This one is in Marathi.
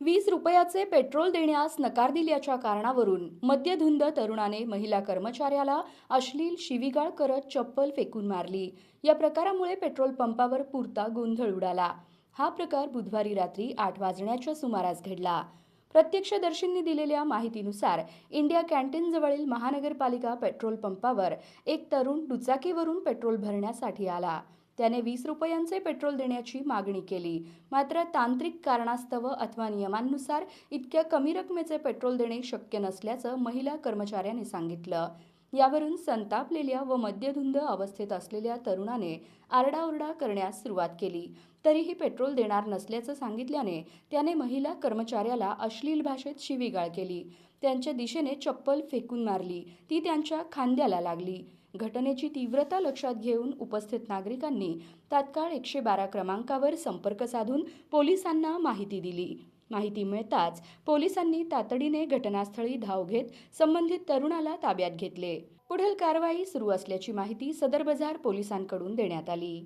20 रुपयाचे पेट्रोल देण्यास नकार दिल्याच्या कारणावरून मद्यधुंद तरुणाने महिला कर्मचाऱ्याला अश्लील शिवीगाळ करत चप्पल फेकून मारली। या प्रकारामुळे पेट्रोल पंपावर पुरता गोंधळ उडाला। हा प्रकार बुधवारी रात्री 8 वाजण्याच्या सुमारास घडला। प्रत्यक्षदर्शींनी दिलेल्या माहितीनुसार इंडिया कॅन्टीन जवळील महानगरपालिका पेट्रोल पंपावर एक तरुण दुचाकीवरून पेट्रोल भरण्यासाठी आला। त्याने 20 रुपयांचे पेट्रोल देण्याची मागणी केली, मात्र तांत्रिक कारणास्तव अथवा नियमांनुसार इतक्या कमी रकमेचे पेट्रोल देणे शक्य नसल्याचं महिला कर्मचाऱ्याने सांगितलं। यावरून संतापलेल्या व मद्यधुंद अवस्थेत असलेल्या तरुणाने आरडाओरडा करण्यास सुरुवात केली। तरीही पेट्रोल देणार नसल्याचं सांगितल्याने त्याने महिला कर्मचाऱ्याला अश्लील भाषेत शिवीगाळ केली। त्यांच्या दिशेने चप्पल फेकून मारली, ती त्यांच्या खांद्याला लागली। घटनेची तीव्रता लक्षात घेऊन उपस्थित नागरिकांनी तात्काळ 112 क्रमांकावर संपर्क साधून पोलिसांना माहिती दिली। माहिती मिळताच पोलिसांनी तातडीने घटनास्थळी धाव घेत संबंधित तरुणाला ताब्यात घेतले। पुढील कारवाई सुरू असल्याची माहिती सदर बाजार पोलिसांकडून देण्यात आली।